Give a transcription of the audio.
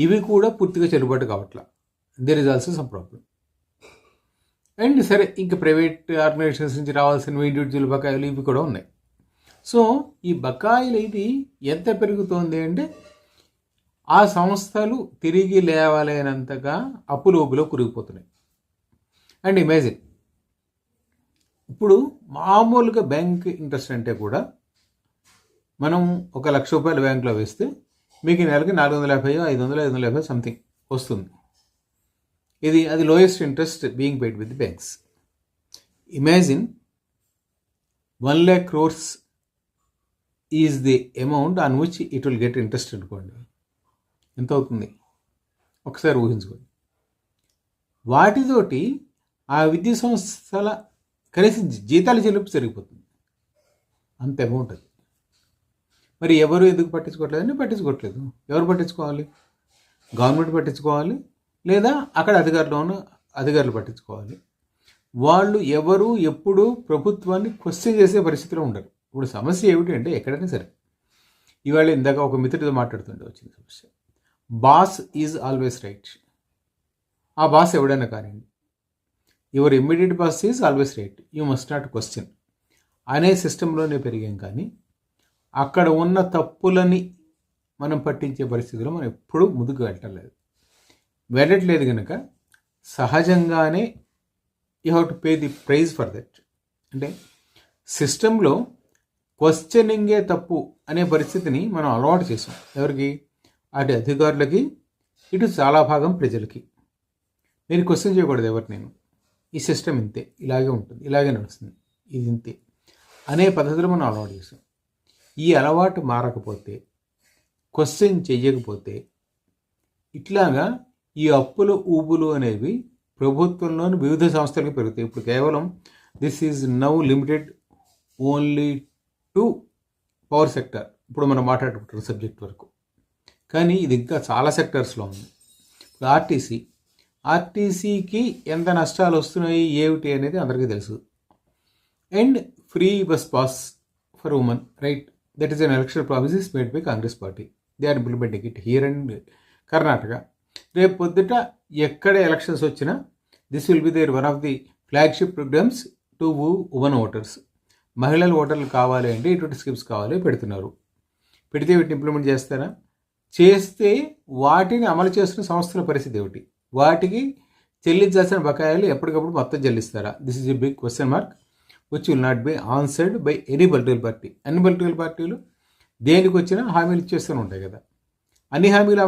ఇవి కూడా పూర్తిగా చెల్లుబాటు కావట్లా. There is also some problem. And సరే, ఇంకా ప్రైవేట్ ఆర్గనైజేషన్స్ నుంచి రావాల్సిన ఇండివిజువల్ బకాయిలు ఇవి కూడా ఉన్నాయి. సో ఈ బకాయిలు ఇది ఎంత పెరుగుతోంది అంటే ఆ సంస్థలు తిరిగి లేవలేనంతగా అప్పులు ఊబిలో కురిగిపోతున్నాయి. అండ్ ఇమాజిన్, ఇప్పుడు మామూలుగా బ్యాంక్ ఇంట్రెస్ట్ అంటే కూడా మనం ₹1,00,000 బ్యాంకులో వేస్తే మీకు నెలకి 450, 500, 550 సంథింగ్ వస్తుంది. అది lowest interest being paired with banks. Imagine 1 lakh crores is the amount on which it will get interest అనుకోండి. ఎంత అవుతుంది ఒకసారి ఊహించుకోండి. వాటితోటి ఆ విద్యా సంస్థల కనీసం జీతాలు చెల్లింపు జరిగిపోతుంది. అంత అమౌంట్ అది. మరి ఎవరు ఎందుకు పట్టించుకోవట్లేదని పట్టించుకోవట్లేదు. ఎవరు పట్టించుకోవాలి? గవర్నమెంట్ పట్టించుకోవాలి, లేదా అక్కడ అధికారులు పట్టించుకోవాలి. వాళ్ళు ఎవరు ఎప్పుడు ప్రభుత్వాన్ని క్వశ్చన్ చేసే పరిస్థితిలో ఉండరు. ఇప్పుడు సమస్య ఏమిటి అంటే ఎక్కడైనా సరే, ఇవాళ ఇందాక ఒక మిత్రుడితో మాట్లాడుతుంటే వచ్చిన సమస్య, బాస్ ఈజ్ ఆల్వేస్ రైట్. ఆ బాస్ ఎవడైనా కానివ్వండి, your immediate boss is always right, you must not question అనే సిస్టంలోనే పెరిగాం. కానీ అక్కడ ఉన్న తప్పులని మనం పట్టించే పరిస్థితిలో మనం ఎప్పుడూ ముందుకు వెళ్ళట్లేదు కనుక సహజంగానే you have to pay the price for that. అంటే సిస్టంలో క్వశ్చనింగే తప్పు అనే పరిస్థితిని మనం అలవాటు చేసాం. ఎవరికి? అటు అధికారులకి, ఇటు చాలా భాగం ప్రజలకి. నేను క్వశ్చన్ చేయకూడదు ఎవరు, నేను ఈ సిస్టమ్ ఇంతే, ఇలాగే ఉంటుంది, ఇలాగే నడుస్తుంది, ఇది ఇంతే అనే పద్ధతిలో మనం అలవాటు చేసాం. ఈ అలవాటు మారకపోతే, క్వశ్చన్ చెయ్యకపోతే ఇట్లాగా ఈ అప్పులు ఊబులు అనేవి ప్రభుత్వంలోని వివిధ సంస్థలకు పెరుగుతాయి. ఇప్పుడు కేవలం this is now limited only to power sector, ఇప్పుడు మనం మాట్లాడుకుంటున్న సబ్జెక్ట్ వరకు. కానీ ఇది ఇంకా చాలా సెక్టర్స్లో ఉంది. ఇప్పుడు ఆర్టీసీకి ఎంత నష్టాలు వస్తున్నాయి ఏమిటి అనేది అందరికీ తెలుసు. And free bus pass for women, right, that is an election promise made by Congress party. They are implementing it here and Karnataka. రేపు పొద్దుట ఎక్కడ ఎలక్షన్స్ వచ్చినా this will be there one of the flagship programmes to women voters. మహిళలు ఓటర్లు కావాలి అంటే ఇటువంటి schemes కావాలి, పెడుతున్నారు. పెడితే వీటిని ఇంప్లిమెంట్ చేస్తారా? చేస్తే వాటిని అమలు చేస్తున్న సంస్థల పరిస్థితి ఏమిటి? వాటికి చెల్లించాల్సిన బకాయిలు ఎప్పటికప్పుడు మొత్తం చెల్లిస్తారా? This is a big question mark which will not be answered by any political party. అన్ని పొలిటికల్ పార్టీలు దేనికి వచ్చినా హామీలు ఇచ్చేస్తూనే ఉంటాయి కదా. అన్ని హామీలు